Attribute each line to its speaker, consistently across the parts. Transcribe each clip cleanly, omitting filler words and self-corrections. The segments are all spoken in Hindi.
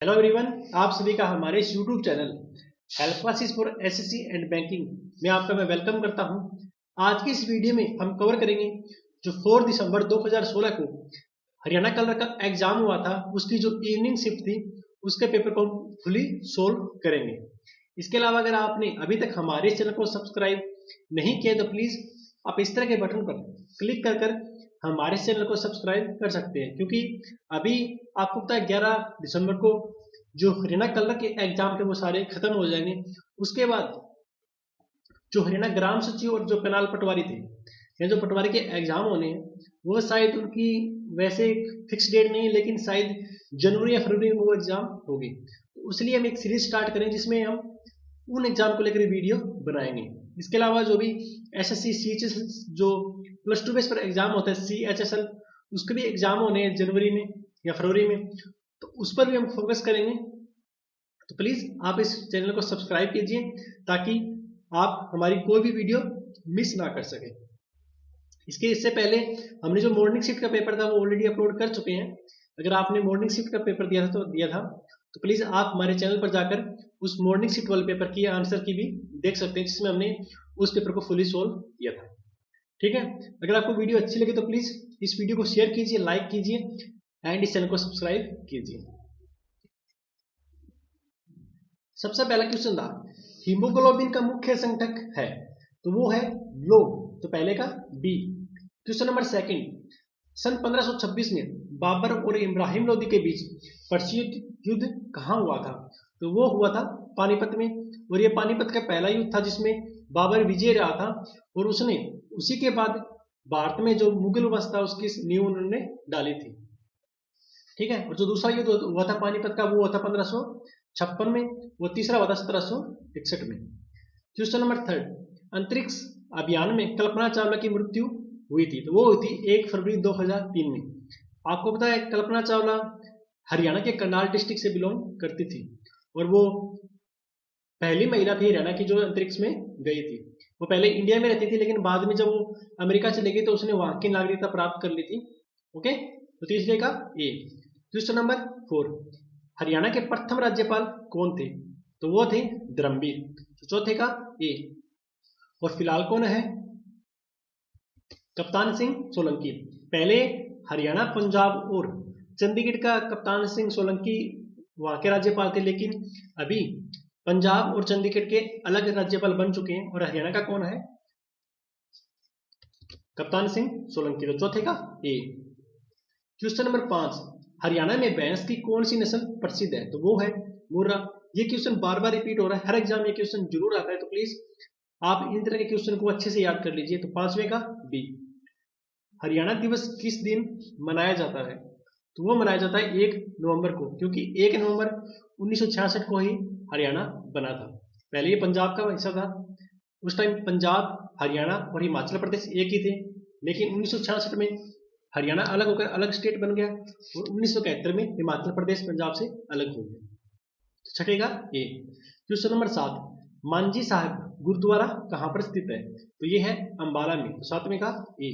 Speaker 1: हेलो एवरीवन, आप सभी का हमारे इस YouTube channel help classes for SSC and banking में आपका मैं वेलकम करता हूं। आज की इस वीडियो में हम कवर करेंगे जो 4 दिसंबर 2016 को हरियाणा कलर का एग्जाम हुआ था, उसकी जो इवनिंग शिफ्ट थी उसके पेपर को हम फुली सोल्व करेंगे। इसके अलावा अगर आपने अभी तक हमारे इस चैनल को सब्सक्राइब नहीं किया तो प्लीज आप इस तरह के बटन पर क्लिक कर हमारे चैनल को सब्सक्राइब कर सकते हैं, क्योंकि अभी आपको पता है 11 दिसंबर को जो हरियाणा कलर के एग्जाम थे वो सारे खत्म हो जाएंगे। उसके बाद जो हरियाणा ग्राम सचिव और जो कनाल पटवारी थे या जो पटवारी के एग्जाम होने हैं वो शायद उनकी वैसे फिक्स डेट नहीं है, लेकिन शायद जनवरी या फरवरी में वो एग्जाम होगी। तो इसलिए हम एक सीरीज स्टार्ट करें जिसमें हम उन एग्जाम को लेकर वीडियो बनाएंगे। इसके अलावा जो भी एसएससी सीएचएसएल जो +2 बेस पर एग्जाम होता है सीएचएसएल, उसके भी एग्जाम होने हैं जनवरी में या फरवरी में, तो उस पर भी हम फोकस करेंगे। तो प्लीज आप इस चैनल को सब्सक्राइब कीजिए ताकि आप हमारी कोई भी वीडियो मिस ना कर सके। इससे पहले हमने जो मॉर्निंग शिफ्ट का पेपर था वो ऑलरेडी अपलोड कर चुके हैं। अगर आपने मॉर्निंग शिफ्ट का पेपर दिया था तो प्लीज आप हमारे चैनल पर जाकर उस मॉर्निंग शिफ्ट वाले पेपर की आंसर की भी देख सकते हैं, जिसमें हमने उस पेपर को फुली सोल्व किया था। ठीक है, अगर आपको वीडियो अच्छी लगे तो प्लीज इस वीडियो को शेयर कीजिए, लाइक कीजिए एंड इस चैनल को सब्सक्राइब कीजिए। सबसे पहला क्वेश्चन था हीमोग्लोबिन का मुख्य संघटक है, तो वो है लोग, तो पहले का बी। क्वेश्चन नंबर सेकंड, सन 1526 में बाबर और इब्राहिम लोदी के बीच प्रसिद्ध युद्ध कहाँ हुआ था, तो वो हुआ था पानीपत में। और ये पानीपत का पहला युद्ध था जिसमें बाबर विजय रहा था, और उसने उसी के बाद भारत में जो मुगल वंश था उसकी नींव उन्होंने डाली थी। ठीक है, और जो दूसरा युद्ध हुआ था पानीपत का वो हुआ था 1556 में, वो तीसरा हुआ था 1761 में। क्वेश्चन नंबर थर्ड, अंतरिक्ष अभियान में कल्पना चावला की मृत्यु हुई थी, तो वो हुई थी 1 फरवरी 2003 में। आपको पता है कल्पना चावला हरियाणा के करनाल डिस्ट्रिक्ट से बिलोंग करती थी, और वो पहली महिला थी हरियाणा की जो अंतरिक्ष में गई थी। वो पहले इंडिया में रहती थी, लेकिन बाद में जब वो अमेरिका चली गई तो उसने वहां की नागरिकता प्राप्त कर ली थी। ओके, तो तीसरे का ए। क्वेश्चन नंबर 4, हरियाणा के प्रथम राज्यपाल कौन थे, तो वो थे धर्मवीर। तो चौथे का ए। और फिलहाल कौन है, कप्तान सिंह सोलंकी। पहले हरियाणा, पंजाब और चंडीगढ़ का कप्तान सिंह सोलंकी वहां के राज्यपाल थे, लेकिन अभी पंजाब और चंडीगढ़ के अलग राज्यपाल बन चुके हैं, और हरियाणा का कौन है, कप्तान सिंह सोलंकी। तो चौथे का ए। क्वेश्चन नंबर 5, हरियाणा में भैंस की कौन सी नस्ल प्रसिद्ध है, तो वो है मुर्रा। ये क्वेश्चन बार बार रिपीट हो रहा है, हर एग्जाम में क्वेश्चन जरूर आता है, तो प्लीज आप इन तरह के क्वेश्चन को अच्छे से याद कर लीजिए। तो पांचवें का बी। हरियाणा दिवस किस दिन मनाया जाता है, तो वो मनाया जाता है 1 नवंबर को, क्योंकि 1 नवंबर 1966 को ही हरियाणा बना था। पहले ये पंजाब का हिस्सा था, उस टाइम पंजाब, हरियाणा और हिमाचल प्रदेश एक ही थे, लेकिन 1966 में हरियाणा अलग होकर अलग स्टेट बन गया, और 1971 में हिमाचल प्रदेश पंजाब से अलग हो गया। तो छठे का ए। क्वेश्चन नंबर 7, मांझी साहब गुरुद्वारा कहां पर स्थित है, तो ये है अंबाला में। तो सातवें का ए।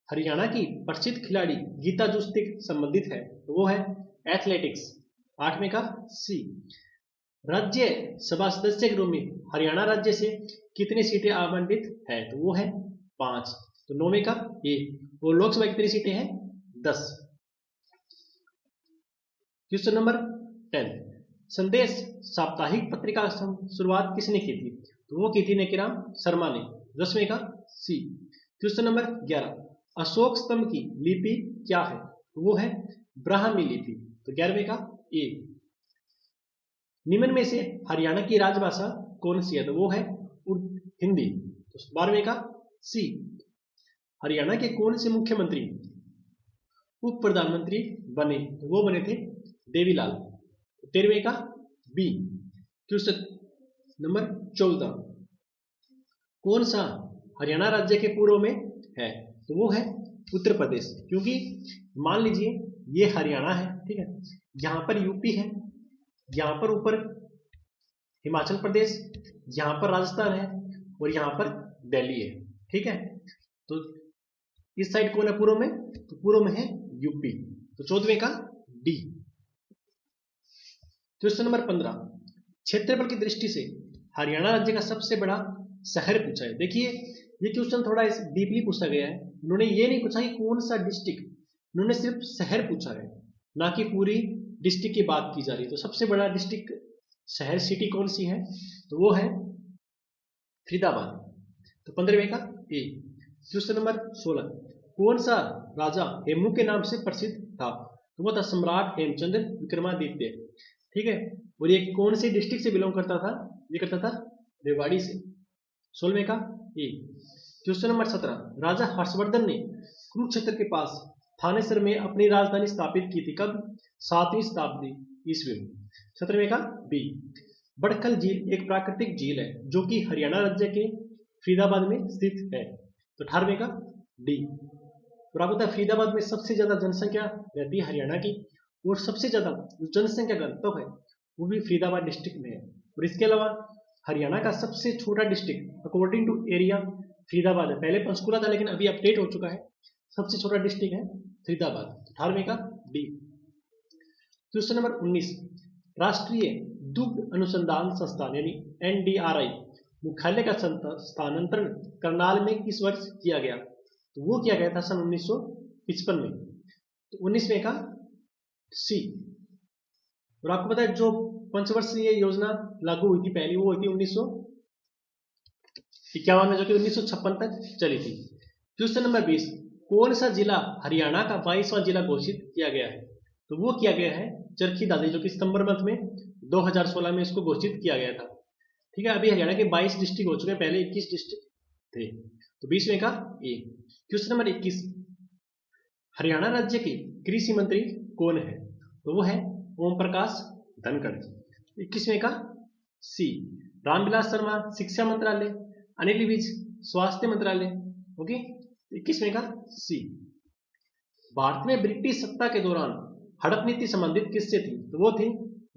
Speaker 1: हरियाणा की प्रसिद्ध खिलाड़ी गीता जो से संबंधित है, तो वो है एथलेटिक्स। आठवें का सी। राज्य सभा सदस्य के रूप में हरियाणा राज्य से कितनी सीटें आवंटित है, तो वो है 5। तो नौवें का ए। और लोकसभा कितनी सीटें हैं, 10। क्वेश्चन नंबर 10, संदेश साप्ताहिक पत्रिका शुरुआत किसने की थी, तो वो की थी नेकीराम शर्मा ने। 10वें का सी। क्वेश्चन नंबर 11, अशोक स्तंभ की लिपि क्या है, तो वो है ब्राह्मी लिपि। तो 11वें का ए। निम्न में से हरियाणा की राजभाषा कौन सी है, तो वो है हिंदी। तो 12वें का सी। हरियाणा के कौन से मुख्यमंत्री उप प्रधानमंत्री बने, तो वो बने थे देवीलाल। 13वें का बी। क्वेश्चन नंबर 14, कौन सा हरियाणा राज्य के पूर्व में है, तो वो है उत्तर प्रदेश। क्योंकि मान लीजिए ये हरियाणा है, ठीक है, यहां पर यूपी है, यहां पर ऊपर हिमाचल प्रदेश, यहां पर राजस्थान है, और यहां पर दिल्ली है। ठीक है, तो इस साइड कौन है पूर्व में, तो पूर्व में है यूपी। तो 14वें का डी। क्वेश्चन नंबर 15, क्षेत्रफल की दृष्टि से हरियाणा राज्य का सबसे बड़ा शहर पूछा है। देखिए ये क्वेश्चन थोड़ा इस डीपली पूछा गया है। उन्होंने ये नहीं पूछा कि कौन सा डिस्ट्रिक्ट, उन्होंने सिर्फ शहर पूछा है, ना कि पूरी डिस्ट्रिक्ट की बात की जा रही है। तो सबसे बड़ा डिस्ट्रिक्ट शहर सिटी कौन सी है, तो वो है फरीदाबाद। तो 15वें का ए। क्वेश्चन नंबर 16, कौन सा राजा हेमू के नाम से प्रसिद्ध था, तो वो था सम्राट हेमचंद्र विक्रमादित्य। ठीक है, और ये कौन सी डिस्ट्रिक्ट से बिलोंग करता था, ये करता था रेवाड़ी से। 16वें का ए। क्वेश्चन नंबर 17, राजा हर्षवर्धन ने कुरुक्षेत्र के पास थानेसर में अपनी राजधानी स्थापित की थी, कब, 7वीं शताब्दी ईस्वी में। 17वें का बी। बड़खल झील एक प्राकृतिक झील है जो कि हरियाणा राज्य के फरीदाबाद में स्थित है। तो 18वें का डी। और आपको पता है फरीदाबाद में सबसे ज्यादा जनसंख्या रहती है हरियाणा की, और सबसे ज्यादा जनसंख्या घनत्व है वो भी फरीदाबाद डिस्ट्रिक्ट में है। और इसके अलावा हरियाणा का सबसे छोटा district according to area Faridabad है। पहले पंचकुला था लेकिन अभी अपडेट हो चुका है, सबसे छोटा डिस्ट्रिक्ट है फरीदाबाद। 18वें का डी। क्वेश्चन नंबर 19, राष्ट्रीय दुग्ध अनुसंधान संस्थान यानी NDRI मुख्यालय का स्थानांतरण करनाल में किस वर्ष किया गया, तो वो किया गया था सन 1955 में। तो 19वें का सी। और आपको पता है जो पंचवर्षीय योजना लागू हुई थी पहली, वो हुई थी 1951 में, जो कि 1956 तक चली थी। क्वेश्चन नंबर 20, कौन सा जिला हरियाणा का 22वां जिला घोषित किया गया है, तो वो किया गया है चरखी दादरी, जो कि सितंबर मंथ में 2016 में इसको घोषित किया गया था। ठीक है, अभी हरियाणा के 22 डिस्ट्रिक्ट हो चुके हैं, पहले 21 डिस्ट्रिक्ट थे। तो 20वें का ए। क्वेश्चन नंबर 21, हरियाणा राज्य के कृषि मंत्री कौन है, तो वो है ओम प्रकाश धनखड़। 21वें का सी। रामविलास शर्मा शिक्षा मंत्रालय, अनिल विज स्वास्थ्य मंत्रालय। ओके, 21वें का सी। भारत में ब्रिटिश सत्ता के दौरान हड़प नीति संबंधित किससे थी, तो वो थी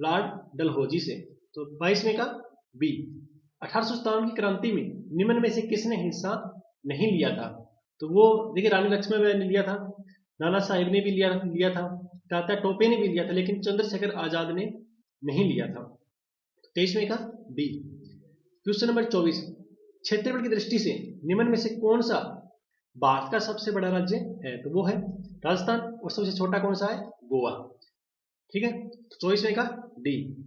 Speaker 1: लॉर्ड डलहौजी से। तो 22वें का बी। 1857 की क्रांति में निम्न में से किसने हिस्सा नहीं लिया था, तो वो देखिए रानी लक्ष्मीबाई ने लिया था, नाना साहेब ने भी लिया था, तात्या टोपे ने भी लिया था, लेकिन चंद्रशेखर आजाद ने नहीं लिया था। 23वें का बी। क्वेश्चन नंबर 24, क्षेत्रफल की दृष्टि से निम्न में से कौन सा भारत का सबसे बड़ा राज्य है, तो वो है राजस्थान, और सबसे छोटा कौन सा है, गोवा। ठीक है, तो 24वें का डी।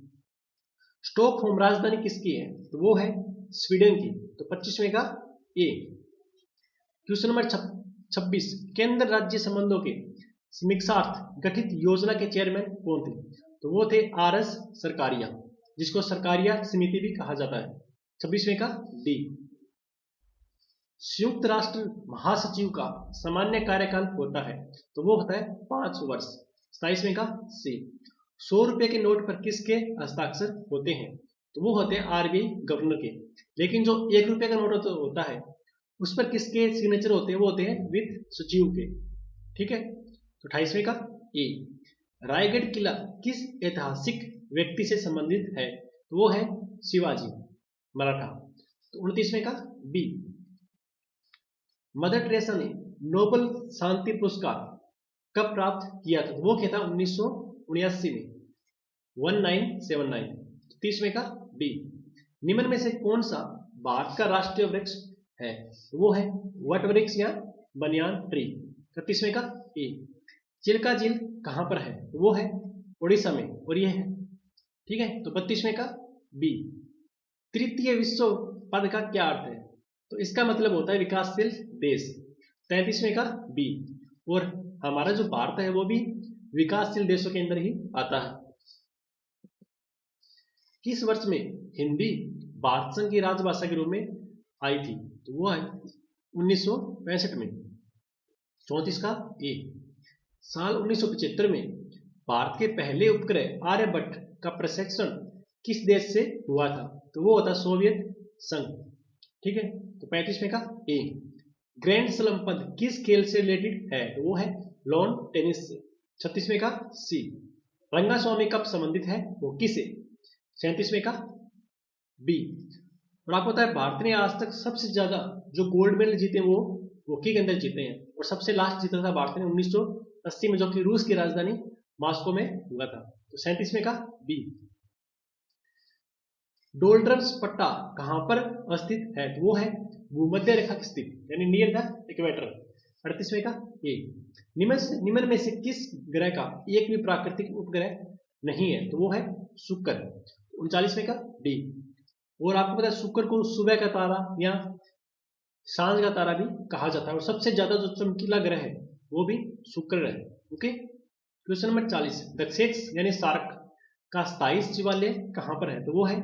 Speaker 1: स्टॉकहोम राजधानी किसकी है, तो वो है स्वीडन की। तो 25वें का ए। क्वेश्चन नंबर 26, केंद्र राज्य संबंधों के समीक्षार्थ गठित योजना के चेयरमैन कौन थे, तो वो थे RS सरकारिया, जिसको सरकारिया समिति भी कहा जाता है। 26वें का डी। संयुक्त राष्ट्र महासचिव का सामान्य कार्यकाल होता है, तो वो होता है 5 वर्ष। 27वें का सी। 100 रुपए के नोट पर किसके हस्ताक्षर होते हैं, तो वो होते हैं RBI गवर्नर के। लेकिन जो 1 रुपए का नोट होता है उस पर किसके सिग्नेचर होते हैं, वो होते हैं वित्त सचिव के। ठीक है, तो 28वें का ए। रायगढ़ किला किस ऐतिहासिक व्यक्ति से संबंधित है, तो वो है शिवाजी मराठा। तो 29वें का बी। मदर टेरेसा ने नोबेल शांति पुरस्कार कब प्राप्त किया था, तो वो किया था 1979 में, 1979। 30वें का बी। निम्न में से कौन सा भारत का राष्ट्रीय वृक्ष है, तो वो है वट वृक्ष या बनियान ट्री। 31वें का ए। चिल्का झील कहां पर है, तो वो है उड़ीसा में, और ये है। ठीक है, तो 32वें का बी। तृतीय विश्व पद का क्या अर्थ है, तो इसका मतलब होता है विकासशील देश। 33वें का बी। और हमारा जो भारत है वो भी विकासशील देशों के अंदर ही आता है। किस वर्ष में हिंदी भारत संघ की राजभाषा के रूप में आई थी, तो वो है 1965 में। 34 का ए। साल 1975 में भारत के पहले उपग्रह आर्यभट्ट का प्रक्षेपण किस देश से हुआ था, तो वो होता सोवियत संघ। ठीक है, तो 35वें का ए। ग्रैंड स्लैम पद किस खेल से रिलेटेड है, तो वो है लॉन टेनिस से। 36वें का सी। रंगास्वामी कप संबंधित है वो किसे। 37वें का बी। और आपको पता है भारत ने आज तक सबसे ज्यादा जो गोल्ड मेडल जीते वो हॉकी के अंदर जीते हैं, और सबसे लास्ट जीता था भारत ने 1980 में, जो कि रूस की राजधानी मॉस्को में हुआ था। तो 37वें का बी। डोल्ड्रम्स पट्टा कहां पर स्थित है? तो वो है भूमध्य रेखा के स्थित यानी नियर द इक्वेटर। 38वें का ए, निम्न में से किस ग्रह का एक भी प्राकृतिक उपग्रह नहीं है? तो वो है शुक्र। 39वें का डी, और आपको पता है शुक्र को सुबह का तारा या सांझ का तारा भी कहा जाता है, और सबसे ज्यादा जो चमकीला ग्रह है वो भी शुक्र है। ओके, क्वेश्चन नंबर 40, दक्षेक्ष यानी सार्क का स्थायी सचिवालय कहां पर है? तो वो है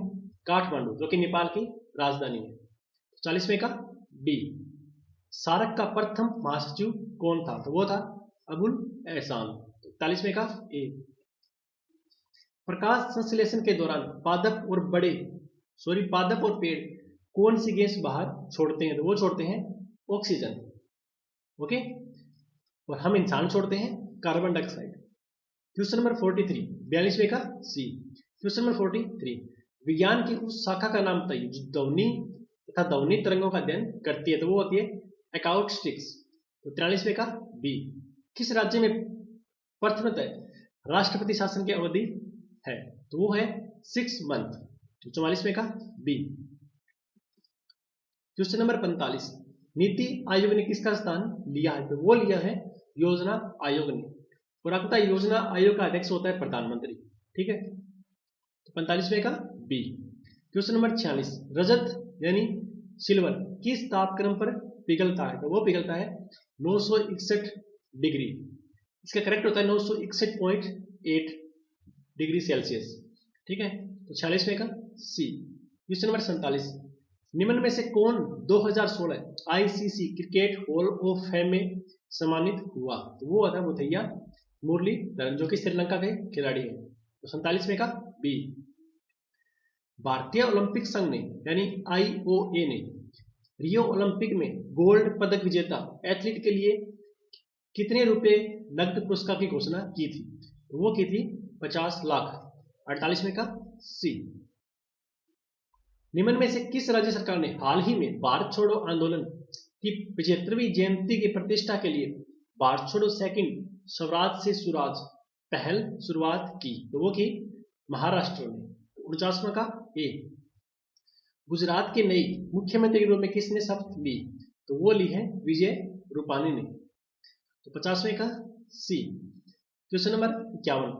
Speaker 1: काठमांडू, जो कि नेपाल की राजधानी है। 40वें का डी, सार्क का प्रथम महासचिव कौन था? तो वो था अबुल एहसान। 41वें का ए, प्रकाश संश्लेषण के दौरान पादप और पेड़ कौन सी गैस बाहर छोड़ते हैं? तो वो छोड़ते हैं ऑक्सीजन। ओके, और हम इंसान छोड़ते हैं कार्बन डाइऑक्साइड। क्वेश्चन नंबर 43, 42वें का सी। क्वेश्चन नंबर 43, विज्ञान की उस शाखा का नाम बताइए जो ध्वनि तथा ध्वनि तरंगों का अध्ययन करती है? तो वो होती है एकाउस्टिक्स। तो 43वें का बी, किस राज्य में प्रथमतः राष्ट्रपति शासन की अवधि है? तो वो है 6 मंथ। तो 44वें का B. Question number 45, NITI Aayog ने किसका स्थान लिया है? तो वो लिया है योजना आयोग ने, और आपको पता है योजना आयोग का अध्यक्ष होता है प्रधानमंत्री। ठीक है, तो 45वें का बी। क्वेश्चन नंबर 46, रजत यानी सिल्वर किस तापक्रम पर पिघलता है? तो वो पिघलता है 961 डिग्री। इसका करेक्ट होता है 961.8 डिग्री सेल्सियस। ठीक है, तो 46वें का सी। क्वेश्चन नंबर 47, निम्न में से कौन 2016 ICC cricket hall of fame में सम्मानित हुआ? तो वो था मुथैया मुरलीधरन, जो कि श्रीलंका के खिलाड़ी हैं। तो 47वें का बी। भारतीय ओलंपिक संघ ने यानी आईओए ने रियो ओलंपिक में गोल्ड पदक विजेता एथलीट के लिए कितने रुपए नकद पुरस्कार की घोषणा की थी? तो वो की थी 50 लाख। 48वें का सी। निम्न में से किस राज्य सरकार ने हाल ही में भारत छोड़ो आंदोलन की 75वीं जयंती की प्रतिष्ठा के लिए भारत छोड़ो सेकंड स्वराज से सुराज पहल शुरुआत की? तो वो की महाराष्ट्र ने। 49वां का ए, गुजरात के नई मुख्यमंत्री के रूप में किसने शपथ ली? तो वो ली है विजय रूपानी ने। तो 50वें का सी। क्वेश्चन नंबर 51,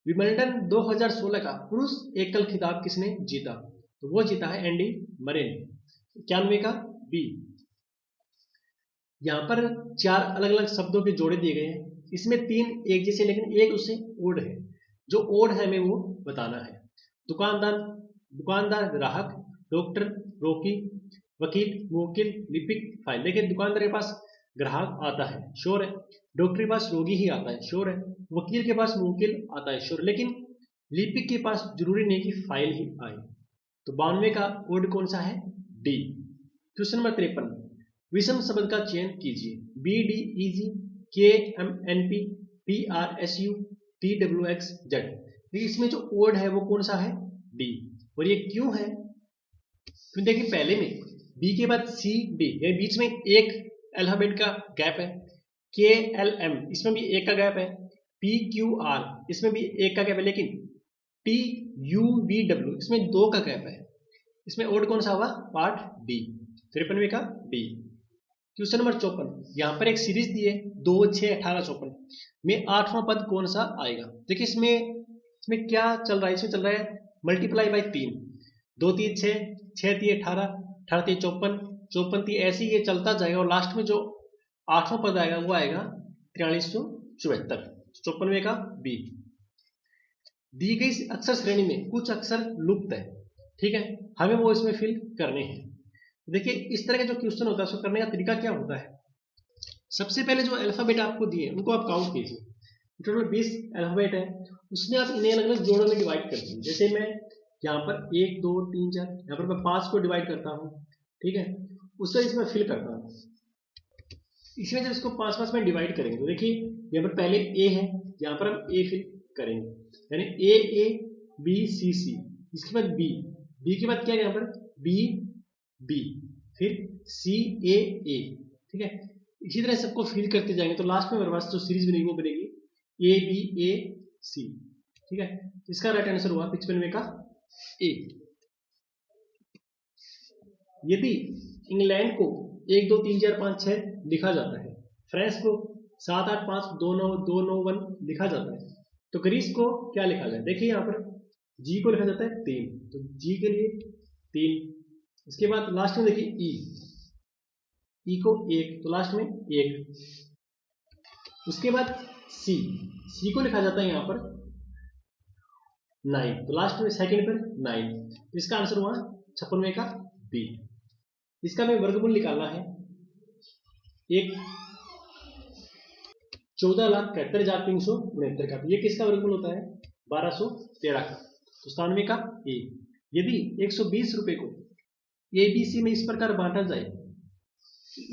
Speaker 1: विंबलडन 2016 का पुरुष एकल खिताब किसने जीता? तो वो जीता है एंडी मरे ने। 91वें का बी। यहां पर 4 अलग अलग शब्दों के जोड़े दिए गए हैं, इसमें 3 एक जैसे लेकिन एक उससे ओड है। जो ओड है हमें वो बताना है। दुकानदार ग्राहक, डॉक्टर रोगी, वकील मुवक्किल, लिपिक फाइल। देखिए दुकानदार के पास ग्राहक आता है, श्योर है। डॉक्टर के पास रोगी ही आता है, श्योर है। वकील के पास मुवक्किल आता है, श्योर। लेकिन लिपिक के पास जरूरी नहीं कि फाइल ही आए। तो 92 का ओड कौन सा है? डी। क्वेश्चन नंबर 53, विषम शब्द का चयन कीजिए। B D E G K M N P P R S U T W X Z. इसमें जो ओड है वो कौन सा है? डी। और ये क्यों है? क्योंकि देखिए पहले में बी के बाद सी डी, बीच में एक अल्फाबेट का गैप है। के एल एम इसमें भी एक का गैप है। पी क्यू आर इसमें भी एक का गैप है। लेकिन टी यू वी डब्ल्यू इसमें 2 का गैप है। इसमें ओड कौन सा होगा? Part D. 53वें का डी। क्वेश्चन नंबर 54, यहां पर एक सीरीज दी है 2, 6, 18, 54 में 8वां पद कौन सा आएगा? देखिए इसमें क्या चल रहा है? इसमें चल रहा है मल्टीप्लाई बाई 3, 2 3 6, 6 3 18, 18 3 54, 54 3 ऐसे ये चलता जाएगा, और लास्ट में जो 8वां पद आएगा वो आएगा 4374। 54वें का बी। दी गई अक्षर श्रेणी में कुछ अक्षर लुप्त है, ठीक है, हमें वो इसमें फिल करने हैं। देखिए इस तरह का जो क्वेश्चन होता है उसको करने का तरीका क्या होता है? सबसे पहले जो अल्फाबेट आपको दिए उनको आप काउंट कीजिए। टोटल 20 अल्फाबेट है, उसमें आप इन्हें अलग अलग जोड़ों में डिवाइड करते हैं। जैसे मैं यहाँ पर 1 2 3 4 यहाँ पर मैं 5 को डिवाइड करता हूँ, ठीक है, उससे इसमें फिल करता हूँ। इसमें जब इसको 5 में डिवाइड करेंगे तो देखिए यहाँ पर पहले ए है, यहाँ पर हम ए फिल करेंगे, यानी ए बी सी सी। इसके बाद बी, बी के बाद क्या है यहाँ पर बी बी, फिर सी ए, ठीक है। इसी तरह सबको फिल करते जाएंगे तो लास्ट में हमारे पास जो सीरीज बनेगी वो बनेगी ए बी ए सी, ठीक है। इसका राइट आंसर हुआ 55वें का ए। यदि इंग्लैंड को 1 2 3 4 5 6 लिखा जाता है, फ्रांस को 7 8 5 2 9 2 9 1 लिखा जाता है, तो ग्रीस को क्या लिखा जाए? देखिए यहाँ पर जी को लिखा जाता है 3, तो जी के लिए 3। इसके बाद लास्ट में देखिए ई को 1, तो लास्ट में 1। उसके बाद सी को लिखा जाता है यहाँ पर 9, तो लास्ट में सेकंड पर 9। तो इसका आंसर हुआ 56वें का बी। इसका हमें वर्गमूल निकालना है। एक 14,71,369 का, तो ये किसका वर्गमूल होता है? 1213 का। तो 97 का ए। यदि 120 रुपए को ए बी सी में इस प्रकार बांटा जाए,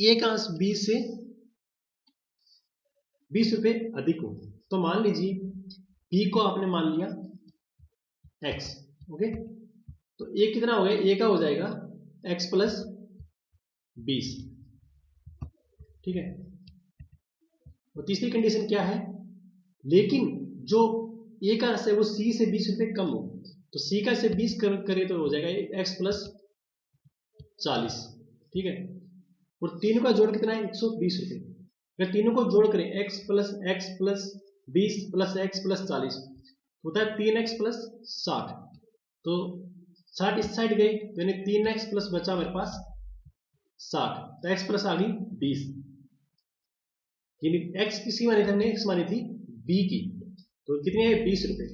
Speaker 1: एक अंश बी से 20 रुपए अधिक हो, तो मान लीजिए बी को आपने मान लिया x, ओके, तो ए कितना हो गया? ए का हो जाएगा x प्लस 20, ठीक है। और तीसरी कंडीशन क्या है? लेकिन जो ए का अंश है वो सी से 20 रुपए कम हो, तो सी का से 20 करे तो हो जाएगा x प्लस 40, ठीक है। और तीनों का जोड़ कितना है? 120 रुपए। अगर तीनों को जोड़ करें x plus 20 plus x plus 40 होता है 3x प्लस 60, तो 60 इस साइड गए, यानी 3x प्लस बचा मेरे पास 60, तो x प्लस आ गई 20, यानी x किसकी मानी थी हमने? x मानी थी b की, तो कितनी है? 20 रुपए।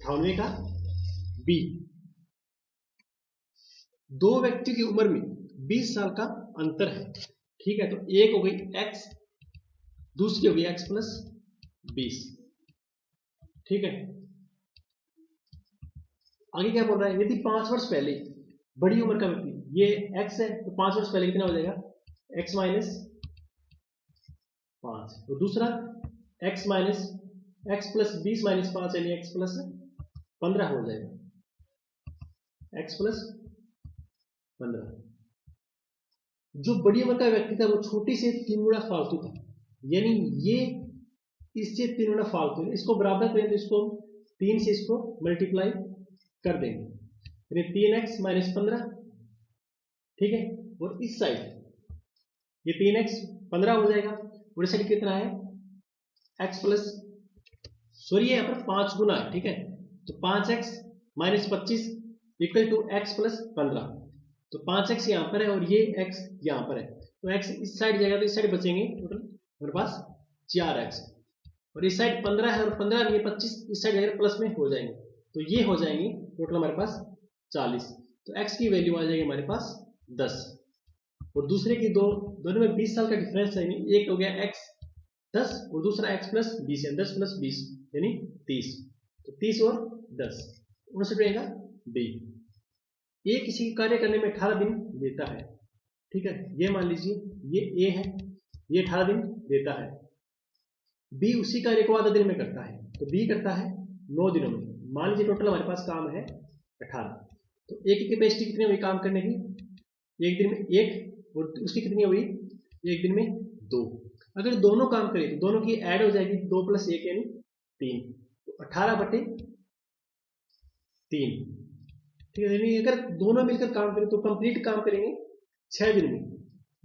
Speaker 1: 98 का बी। दो व्यक्ति की उम्र में 20 साल का अंतर है, ठीक है, तो एक हो गई x, दूसरी हो गई x प्लस 20, ठीक है। आगे क्या बोल रहा है? यदि 5 वर्ष पहले बड़ी उम्र का व्यक्ति, ये x है, तो 5 वर्ष पहले कितना हो जाएगा? x माइनस 5, तो दूसरा x minus x plus 20 minus 5 यानी x प्लस 15 हो जाएगा, x प्लस 15। जो बड़ी उम्र का व्यक्ति था वो छोटी से 3 गुना फालतू था, यानी ये इससे 3 गुना फालतू है। इसको बराबर करें तो इसको 3 से इसको मल्टीप्लाई कर देंगे, यानी 3x माइनस 15, ठीक है। और इस साइड ये 3x 15 हो जाएगा, और इस साइड कितना है? x प्लस, सॉरी यहाँ पर 5 गुना है, ठीक है, तो 5x minus 25 equal to x plus 15, तो 5x यहाँ पर है और ये x यहाँ पर है, तो x इस साइड जाएगा तो इस साइड बचेंगे टोटल हमारे पास 4x, और इस साइड 15 है और 15 नहीं 25 इस साइड जाएगा प्लस में हो जाएंगे, तो ये हो जाएंगे टोटल हमारे पास 40, तो x की वैल्यू आ जाएगी हमारे पास 10। और दूसरे की दोनों में 20 साल का डिफरेंस है, एक हो गया x 10 और दूसरा x प्लस 20 है, 10 प्लस 20 यानी 30, तो 30 और 10 उनसे रहेगा डी। ये किसी कार्य करने में 18 दिन देता है, ठीक है, ये मान लीजिए ये ए है, ये 18 दिन देता है। बी उसी कार्य को आधा दिन में करता है, तो बी करता है 9 दिनों में। मान लीजिए टोटल हमारे पास काम है 18, तो ए की कैपेसिटी कितनी हुई काम करने की? एक दिन में 1, और उसकी कितनी हुई? एक दिन में 2। अगर दोनों काम करें तो दोनों की ऐड हो जाएगी, 2 + 1 यानी 3, तो 18/3, ठीक है। यानी अगर दोनों मिलकर काम करें तो कंप्लीट काम करेंगे 6 दिन में,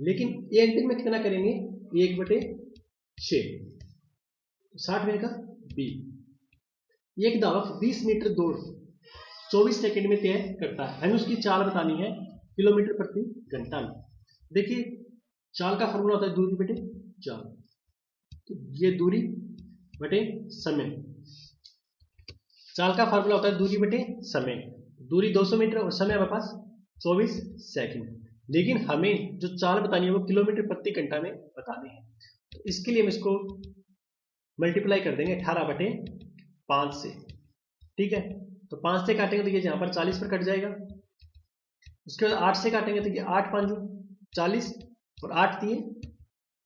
Speaker 1: लेकिन एक दिन में कितना करेंगे? 1/6, 60 मिनट का बी। एक धावक 20 मीटर दौड़ 24 सेकंड में तय करता है, हमें उसकी चाल बतानी है किलोमीटर प्रति घंटा में। देखिए चाल का फॉर्मूला होता है दूरी बटे चाल, तो ये दूरी बटे समय, चाल का फॉर्मूला होता है दूरी बटे समय। दूरी 200 मीटर और समय हमारे पास 24 सेकंड, लेकिन हमें जो चाल बतानी है वो किलोमीटर प्रति घंटा में बतानी है, तो इसके लिए हम इसको मल्टीप्लाई कर देंगे 18/5 से, ठीक है। तो 5 से काटेंगे तो ये यहाँ पर 40 पर कट जाएगा, उसके बाद 8 से काटेंगे तो ये 8 5 40 और 8 3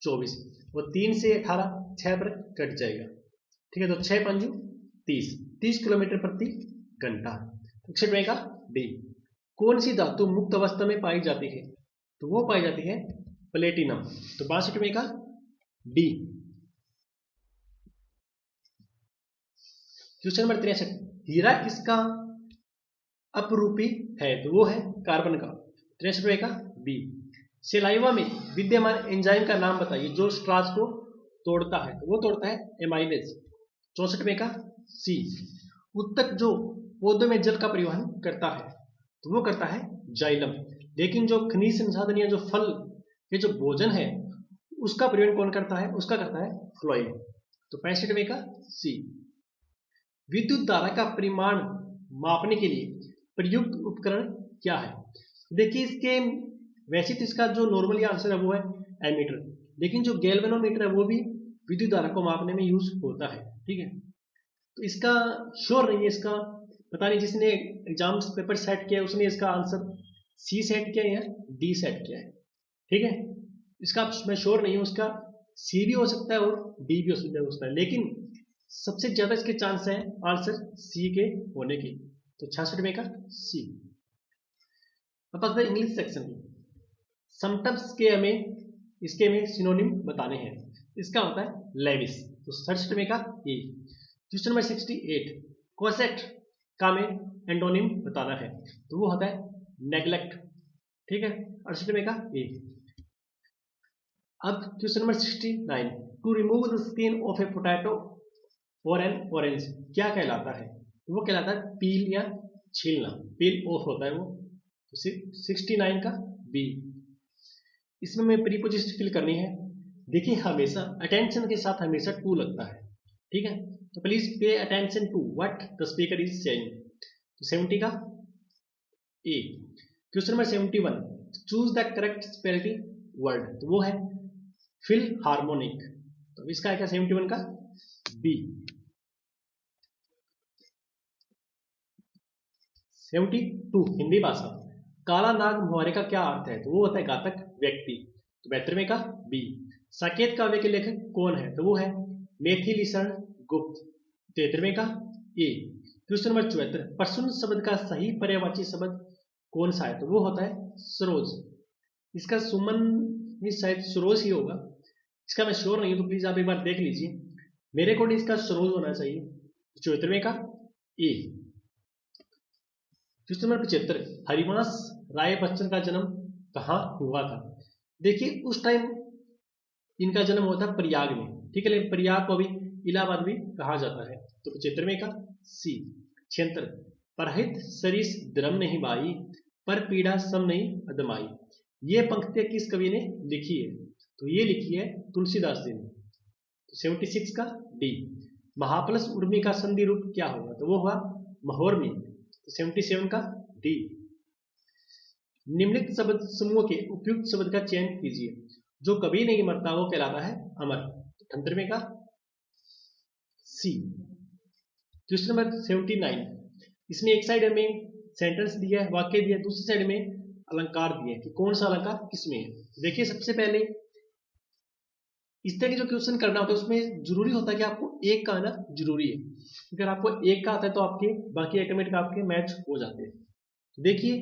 Speaker 1: 24, और 3 से 18 6 पर कट जाएगा, ठीक है, तो 6 5 30 किलोमीटर प्रति घंटा। 61 का डी। कौन सी धातु मुक्त अवस्था में पाई जाती है? तो वो पाई जाती है प्लेटिनम, तो 62 का डी। क्वेश्चन नंबर 63, हीरा किसका अपरूपी है? तो वो है कार्बन का, 63 का बी। सेलाइवा में विद्यमान एंजाइम का नाम बताइए जो स्ट्राच को तोड़ता है, तो वो तोड़ता है एमाइलेज। 64वें का सी। उत्तक जो पौधों में जल का परिवहन करता है, तो वो करता है जाइलम। लेकिन जो खनिज संसाधन या जो फल ये जो भोजन है उसका परिवहन कौन करता है, उसका करता है फ्लोएम। तो 65वें का सी। विद्युत धारा का परिमाण मापने के लिए प्रयुक्त उपकरण क्या है? देखिए इसके वैसे तो इसका जो नॉर्मली आंसर है वो है एमीटर, लेकिन जो गैल्वेनोमीटर है वो भी विद्युत धारा को मापने में यूज होता है। ठीक है, तो इसका श्योर नहीं है, इसका पता नहीं, जिसने एग्जाम्स पेपर सेट किया है उसने इसका आंसर सी सेट किया है या डी सेट किया है। ठीक है, इसका मैं श्योर नहीं हूँ, उसका सी भी हो सकता है और डी भी हो सकता है, लेकिन सबसे ज्यादा इसके चांस है आंसर सी के होने की। तो 66वें का सी। अब इंग्लिश सेक्शन में समटम्स के इसके हमें सिनोनिम बताने हैं। इसका होता है लेविस, तो 67वें का ए। क्वेश्चन नंबर 68 कोसेट का हमें एंटोनिम बताना है, तो वो होता है नेग्लेक्ट। ठीक है, 68वें का ए। अब question number 69 to remove the skin of a potato और एन ऑरेंज क्या कहलाता है? तो वो कहलाता है पील या छीलना, पील ऑफ होता है वो। तो 69 का बी। इसमें मैं प्रीपोजिशन फिल करनी है। देखिए हमेशा अटेंशन के साथ हमेशा टू लगता है। ठीक है, तो please pay attention to what the speaker is saying. तो 70 का A. Question number 71 choose the correct spelling word, तो वो है फिल हार्मोनिक। तो इसका है क्या 71 का बी। 72 हिंदी भाषा काला नाग मुहावरे का क्या अर्थ है? तो वो होता है घातक व्यक्ति। तो 72वें का बी। साकेत काव्य के लेखक कौन है? तो वो है मैथिलीशरण गुप्त। 73वें का ए। क्वेश्चन नंबर 74 प्रसून शब्द का सही पर्यायवाची शब्द कौन सा है? तो वो होता है सरोज। इसका सुमन शायद सरोज ही होगा, इसका मैं श्योर नहीं हूं, तो प्लीज आप एक बार देख लीजिए। मेरे अकॉर्डिंग इसका सरोज होना चाहिए। 74वें का A. Question number 75 Harivansh Rai Bachchan का जन्म कहाँ हुआ था? देखिए उस टाइम इनका जन्म हुआ था प्रयाग में। ठीक है, लेकिन प्रयाग को अभी इलाहाबाद भी कहा जाता है। तो 75वें का सी। 76 परहित सरिस द्रम नहीं बाई पर पीड़ा सम नहीं अदमाई, ये पंक्तियां किस कवि ने लिखी है? तो ये लिखी है तुलसीदास जी ने। तो 76 का डी। महाप्लस उर्मी का संधि रूप क्या होगा? तो वो हुआ महोर्मी। तो 77 का डी। निम्नलिखित शब्द समूह के उपयुक्त शब्द का चयन कीजिए। जो कभी नहीं मरता वो कहलाता है अमर। 78वें का सी। क्वेश्चन नंबर 79 इसमें एक साइड हमें सेंटेंस दिया है, वाक्य दिया है, दूसरी साइड में अलंकार दिया है कि कौन सा अलंकार किसमें है। देखिए सबसे पहले इस तरह के जो क्वेश्चन करना होता है उसमें जरूरी होता है कि आपको एक का आना जरूरी है। अगर आपको एक का आता है तो आपके बाकी ऑटोमेटिक आपके मैच हो जाते हैं। देखिए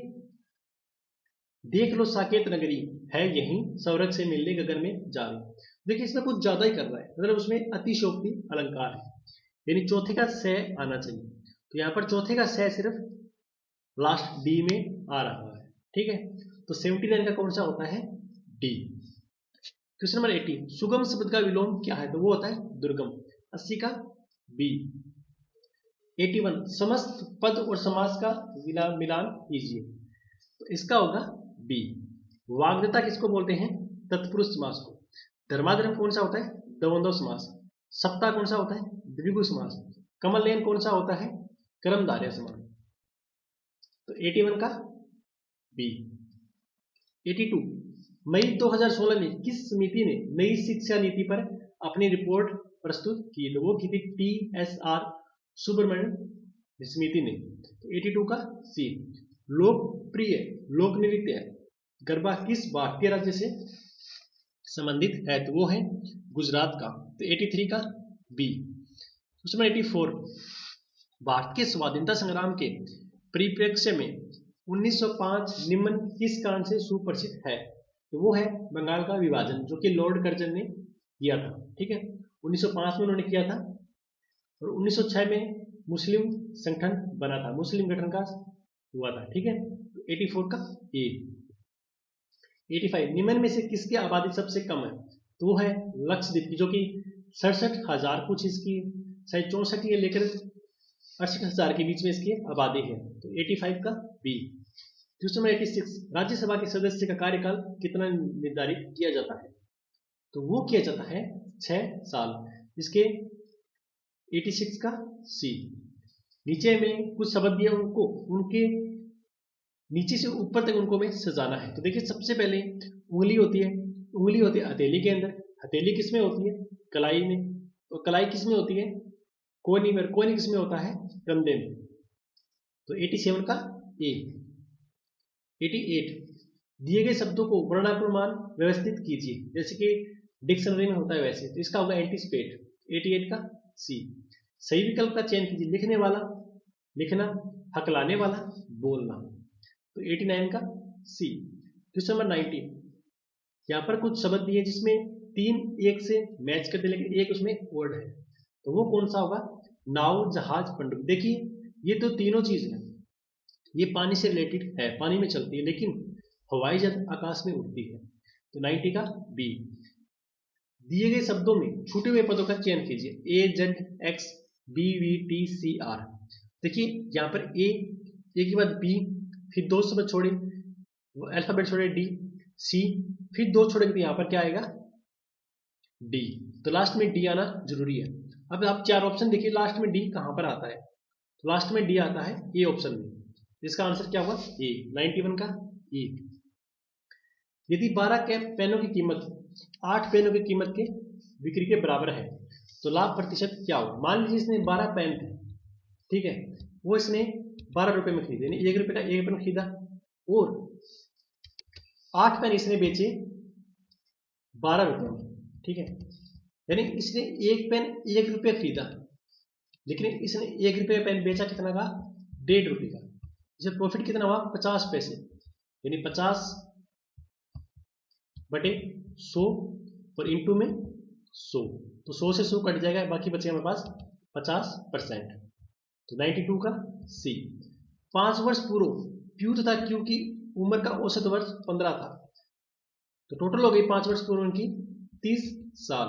Speaker 1: देख लो साकेत नगरी है यहीं सौरभ से मिलने गगन में जा रही। देखिए इसमें कुछ ज्यादा ही कर रहा है, मतलब उसमें अतिशोक्ति अलंकार है, यानी चौथे का से आना चाहिए। तो यहाँ पर चौथे का से सिर्फ लास्ट डी में आ रहा है। ठीक है, तो 79 का कौन सा होता है? डी। क्वेश्चन नंबर 80 सुगम शब्द का विलोम क्या है? तो वो होता है दुर्गम। 80 का बी। 81 समस्त पद और समास का मिलान कीजिए, तो इसका होगा बी। वाग्दत्ता किसको बोलते हैं? तत्पुरुष समास को। धर्माधर्म कौन सा होता है? द्वंद्व समास। सप्ताह कौन सा होता है? द्विगु समास। कमल नयन कौन सा होता है? कर्मधारय समास। तो 81 का बी। 82 मई 2016 में किस समिति ने नई शिक्षा नीति पर अपनी रिपोर्ट प्रस्तुत की? तो वो की थी TSR सुब्रमण्यम समिति ने। तो 82 का सी। लोकप्रिय लोक नृत्य गरबा किस भारतीय राज्य से संबंधित है? तो वो है गुजरात का। तो 83 का बी। क्वेश्चन 84 भारत के स्वाधीनता संग्राम के परिप्रेक्ष्य में 1905 निम्न किस कारण से सुप्रसिद्ध है? तो वो है बंगाल का विभाजन, जो कि लॉर्ड कर्जन ने किया था। ठीक है, 1905 में उन्होंने किया था और 1906 में मुस्लिम संगठन बना था, मुस्लिम गठन का हुआ था। ठीक है, तो 84 का ए। 85 निम्न में से किसकी आबादी सबसे कम है? तो वो है लक्षद्वीप की, जो कि 67,000 कुछ इसकी शायद 64 ये लेकर 68,000 के बीच में इसकी आबादी है। तो 85 का बी। क्वेश्चन नंबर 86 राज्यसभा के सदस्य का कार्यकाल कितना निर्धारित किया जाता है? तो वो किया जाता है 6 साल। इसके 86 का सी। नीचे में कुछ शब्द दिए, उनको उनके नीचे से ऊपर तक उनको में सजाना है। तो देखिए सबसे पहले उंगली होती है, उंगली होती है हथेली के अंदर। हथेली किस में होती है? कलाई में। और कलाई किस में होती है? कोहनी में। कोहनी किस में होता है? कंधे में। तो 87 का ए। 88 दिए गए शब्दों को वर्णानुमान व्यवस्थित कीजिए, जैसे कि डिक्शनरी में होता है वैसे। तो इसका होगा एंटीसिपेट। 88 का सी। सही विकल्प का चयन कीजिए। लिखने वाला, लिखना, हकलाने वाला, बोलना। तो 89 का सी। क्वेश्चन नंबर 90 यहाँ पर कुछ शब्द दिए जिसमें 3 एक से मैच करते, लेकिन एक उसमें वर्ड है। तो वो कौन सा होगा? नाव, जहाज, पनडुब्बी। देखिए ये तो तीनों चीज है, ये पानी से रिलेटेड है, पानी में चलती है, लेकिन हवाई जहाज आकाश में उड़ती है। तो 90 का बी। दिए गए शब्दों में छूटे हुए पदों का चयन कीजिए। A, Z, X, B, V, T, C, R. देखिए यहाँ पर ए के बाद बी, फिर 2 शब्द छोड़े, अल्फाबेट छोड़े, डी, सी, फिर 2 छोड़े, तो यहाँ पर क्या आएगा? डी। तो लास्ट में डी आना जरूरी है। अब आप 4 ऑप्शन देखिए, लास्ट में डी कहां पर आता है? तो लास्ट में डी आता है ए ऑप्शन में। इसका आंसर क्या हुआ? ए। 91 का ए। यदि 12 पेनों की कीमत 8 पेनों की कीमत के बिक्री के बराबर है तो लाभ प्रतिशत क्या होगा? मान लीजिए इसने 12 पेन थे, ठीक है, वो इसने 12 रुपए में खरीदे, यानी 1 रुपए का 1 पेन खरीदा, और 8 पेन इसने बेचे 12 रुपए में, ठीक है। यानी इसने 1 पेन 1 रुपये खरीदा, लेकिन इसने 1 रुपये पेन बेचा कितना का? 1.5 रुपये का। इसे प्रॉफिट कितना हुआ? 50 पैसे, यानी 50 बटे 100 और इंटू में 100। तो 100 से 100 कट जाएगा, बाकी बचेगा हमारे पास 50%। तो 92 का सी। 5 वर्ष पूर्व Q तथा Q की उम्र का औसत वर्ष 15 था, तो टोटल हो गई 5 वर्ष पूर्व उनकी 30 साल।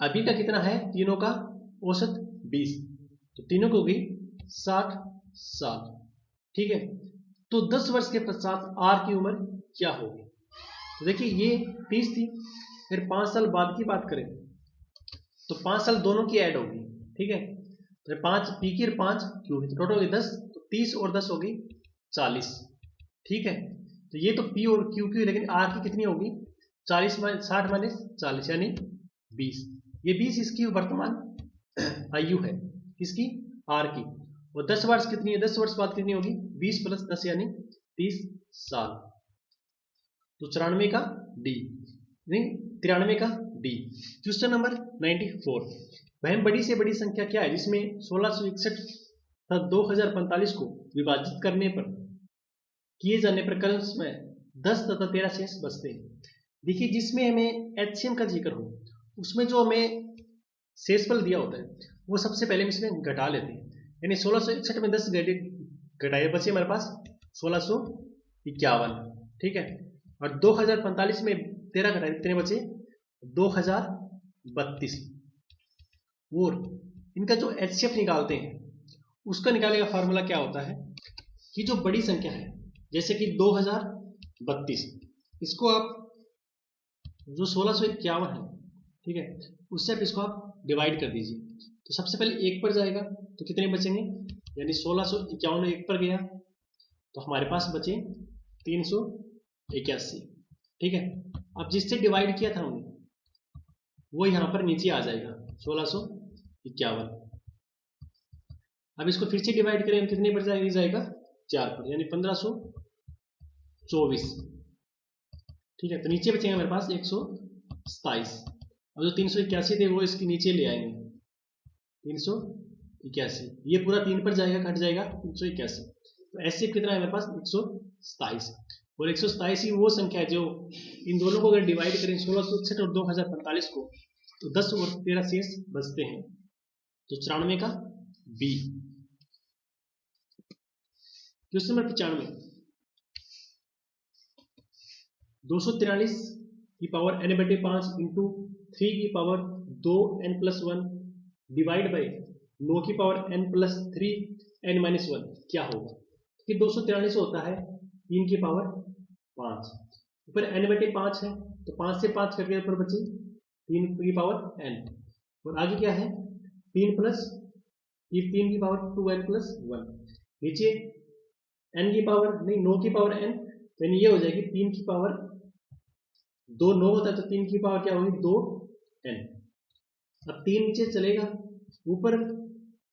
Speaker 1: अभी का कितना है? तीनों का औसत 20, तो तीनों को हो गई 60 साल, ठीक है। तो 10 वर्ष के पश्चात आर की उम्र क्या होगी? तो देखिए ये 30 थी, फिर 5 साल बाद की बात करें तो 5 साल दोनों की ऐड होगी, ठीक है। तो 5 पी की 5 क्यू की, तो टोटल होगी 10, तो 30 और 10 होगी 40, ठीक है। तो ये तो पी और क्यू की, लेकिन आर की कितनी होगी? 40 60 माइनस 40 यानी 20। ये 20 इसकी वर्तमान आयु है, किसकी? आर की। और 10 वर्ष कितनी है? 10 वर्ष बाद कितनी होगी? 20 प्लस 10 यानी 30 साल। तो 94 का डी, नहीं 93 का डी। क्वेश्चन नंबर 94 वह बड़ी से बड़ी संख्या क्या है जिसमें 1661 तथा 2045 को विभाजित करने पर किए जाने पर क्रमश में 10 तथा 13 शेष बचते हैं? देखिए जिसमें हमें एचसीएम का जिक्र हो, उसमें जो हमें शेषफल दिया होता है वो सबसे पहले इसमें घटा लेते हैं। यानी 1661 में 10 घटाए, बचे हमारे पास 1651, ठीक है। और 2045 में 13 घटाए, कितने बचे? 2032। और इनका जो एचसीएफ निकालते हैं उसका निकालने का फार्मूला क्या होता है कि जो बड़ी संख्या है जैसे कि 2032, इसको आप जो 1651 है, ठीक है, उससे आप इसको आप डिवाइड कर दीजिए। तो सबसे पहले 1 पर जाएगा तो कितने बचेंगे? यानी 1651 1 पर गया तो हमारे पास बचे 381, ठीक है। अब जिससे डिवाइड किया था हमने वो यहाँ पर नीचे आ जाएगा 1651। अब इसको फिर से डिवाइड करें कितने पर जाएगा? 4 पर, यानी 1524, ठीक है। तो नीचे बचेंगे हमारे पास 127, और जो 381 थे वो इसके नीचे ले आएंगे 381, ये पूरा 3 पर जाएगा, कट जाएगा 381। तो ऐसे कितना है हमारे पास? 127। और 127 ही वो संख्या है जो इन दोनों को अगर डिवाइड करें 1661 और 2045 को, तो 10 और 13 शेष बचते हैं। तो 94 का बी। क्वेश्चन नंबर 95 243 की पावर n/5 इंटू 3 की पावर 2n+1 डिवाइड बाई 9 की पावर n+3n-1 क्या होगा? कि 243 होता है 3 की पावर 5, ऊपर n/5 है तो 5 से 5 करके ऊपर बची 3 की पावर n, और आगे क्या है 3 प्लस ये 3 की पावर 2n+1, नीचे n की पावर नहीं 9 की पावर n, तो ये हो जाएगी 3 की पावर 2 9 होता है तो 3 की पावर क्या होगी 2n। अब 3 नीचे चलेगा, ऊपर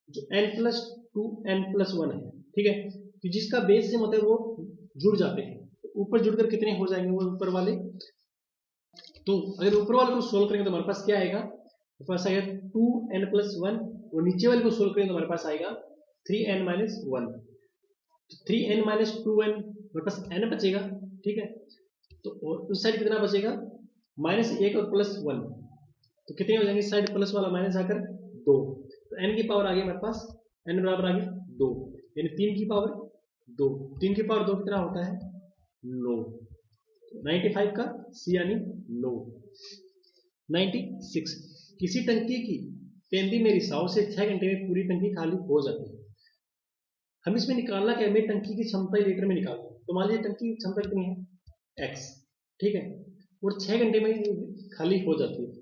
Speaker 1: जो n+2n+1 है, ठीक है, तो जिसका बेस सेम होता है वो जुड़ जाते हैं, तो ऊपर जुड़कर कितने हो जाएंगे वो ऊपर वाले। तो अगर ऊपर वाले को सोल्व करेंगे तो हमारे पास क्या आएगा, हमारे पास आएगा 2n+1, और नीचे वाले को सोल्व करेंगे तो हमारे पास आएगा 3n-1, तो 3n-2n हमारे पास n बचेगा, ठीक है, तो उस साइड कितना बचेगा -1 और +1, तो कितने हो जाएंगे साइड प्लस वाला माइनस आकर 2, तो n की पावर आ गई हमारे पास, n बराबर आ गया 2, यानी 3 की पावर 2, 3 की पावर 2 कितना होता है 9, 95 का C यानी 9। 96 किसी टंकी की तेंदी में रिसाव से 6 घंटे में पूरी टंकी खाली हो जाती है। हम इसमें निकालना क्या है, मेरी टंकी की क्षमता लीटर में निकालना है, तो मान लीजिए टंकी की क्षमता कितनी है x, ठीक है, और 6 घंटे में खाली हो जाती है,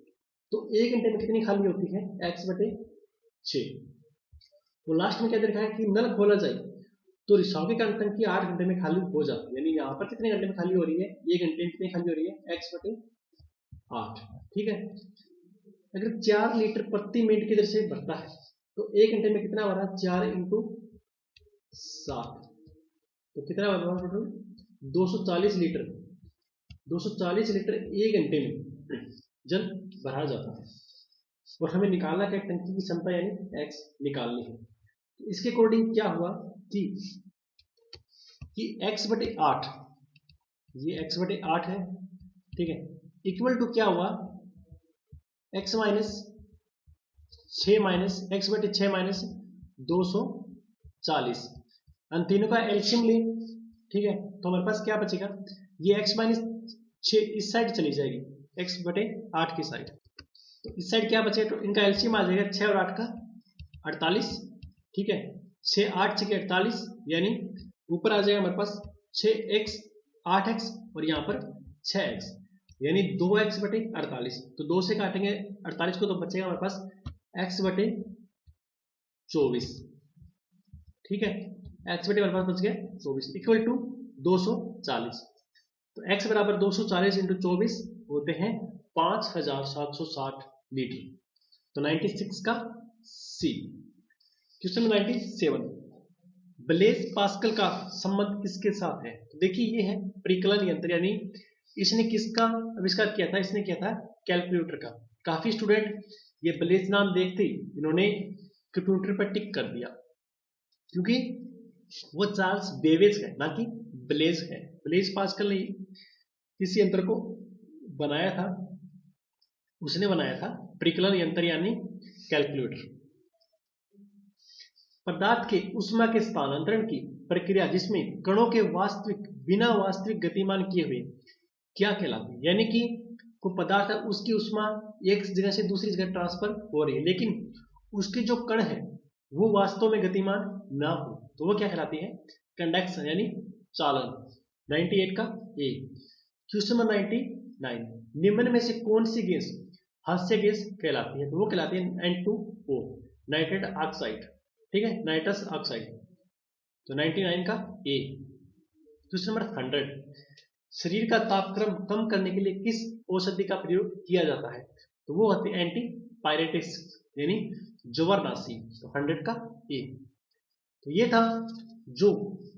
Speaker 1: तो 1 घंटे में कितनी खाली होती है x/6। वो लास्ट में क्या दिखा है कि नल खोला जाए तो रिसाव की टंकी 8 घंटे में खाली हो जाती है, यानी यहाँ पर कितने घंटे में खाली हो रही है 1 घंटे में कितनी खाली हो रही है x/8, ठीक है। अगर 4 लीटर प्रति मिनट की दर से भरता है तो 1 घंटे में कितना भरा 4 × 7, तो कितना बन रहा टोटल 240 लीटर, 240 लीटर 1 घंटे में जल भरा जाता है, और हमें निकालना क्या टंकी की क्षमता यानी x निकालनी है। तो इसके अकॉर्डिंग क्या हुआ कि x/8, ये x/8 है, ठीक है, इक्वल टू क्या हुआ x माइनस 6 x/6 माइनस 240, इन तीनों का एलसीएम ले, ठीक है, तो हमारे पास क्या बचेगा, ये x-6 इस साइड चली जाएगी x/8 की साइड, तो इस साइड क्या बचेगा, तो इनका एलसीएम आ जाएगा 6 और 8 का 48, ठीक है, 6 8 6 के 48, यानी ऊपर आ जाएगा हमारे पास 6x 8x और यहाँ पर 6x, यानी 2x/48, तो 2 से काटेंगे 48 को तो बचेगा हमारे पास x/24, ठीक है, x/हमारे पास बच गया 24 इक्वल टू 240, तो x बराबर 240 × 24 होते हैं 5760 लीटर, तो 96 का C। Question number 97, Blaise Pascal का संबंध किसके साथ है, तो देखिए ये है परिकलन यंत्र, यानी इसने किसका आविष्कार किया था, इसने किया था कैलकुलेटर का। काफी स्टूडेंट ये ब्लेज नाम देखते ही इन्होंने कंप्यूटर पर टिक कर दिया, क्योंकि वो चार्ल्स बेबेज है ना कि ब्लेज है। ब्लेज पास्कल ने इस यंत्र को बनाया था, उसने बनाया था परिकलन यंत्र यानी कैलकुलेटर। पदार्थ के ऊष्मा के स्थानांतरण की प्रक्रिया जिसमें कणों के वास्तविक बिना वास्तविक गतिमान किए हुए क्या कहलाती है, यानी कि कोई पदार्थ है उसकी ऊष्मा एक जगह से दूसरी जगह ट्रांसफर हो रही है, लेकिन उसके जो कण है वो वास्तव में गतिमान ना हो, तो वो क्या कहलाती है कंडक्शन यानी चालन। 98 का ए। क्वेश्चन नंबर 99, निम्न में से कौन सी गैस हास्य गैस कहलाती है, तो वो कहलाती है N2O नाइट्रेट ऑक्साइड, ठीक है, नाइट्रस ऑक्साइड, तो 99 का ए। क्वेश्चन नंबर 100, शरीर का तापक्रम कम करने के लिए किस औषधि का प्रयोग किया जाता है, तो वो होती है एंटीपायरेटिक्स यानी जवरनाशी, तो 100 का ए। तो ये था जो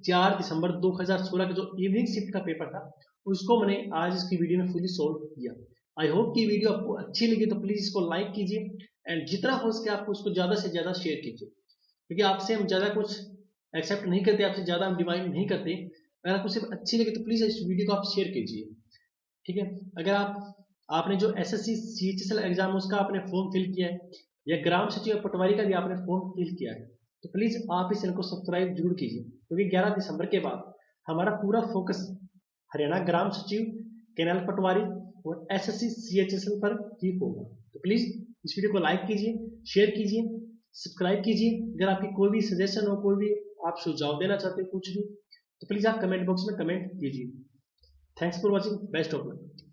Speaker 1: 4 दिसंबर 2016 का जो इवनिंग शिफ्ट का पेपर था, उसको मैंने आज इसकी वीडियो में फुली सॉल्व किया। आई होप कि वीडियो आपको अच्छी लगी, तो प्लीज इसको लाइक कीजिए एंड जितना हो सके आपको उसको ज्यादा से ज्यादा शेयर कीजिए, क्योंकि आपसे हम ज्यादा कुछ एक्सेप्ट नहीं करते, आपसे ज्यादा हम डिमांड नहीं करते। अगर आपको सिर्फ अच्छी लगे तो प्लीज इस वीडियो को आप शेयर कीजिए, ठीक है। अगर आपने जो SSC CHSL एग्जाम उसका आपने फॉर्म फिल किया है, या ग्राम सचिव पटवारी का भी आपने फॉर्म फिल किया है, तो प्लीज आप इस चैनल को सब्सक्राइब जरूर कीजिए, क्योंकि 11 दिसंबर के बाद हमारा पूरा फोकस हरियाणा ग्राम सचिव कैनाल पटवारी और एसएससी सीएचएसएल पर ही होगा। तो प्लीज इस वीडियो को लाइक कीजिए, शेयर कीजिए, सब्सक्राइब कीजिए। अगर आपकी कोई भी सजेशन हो, कोई भी आप सुझाव देना चाहते हैं कुछ भी, तो प्लीज आप कमेंट बॉक्स में कमेंट कीजिए। Thanks for watching, best of luck.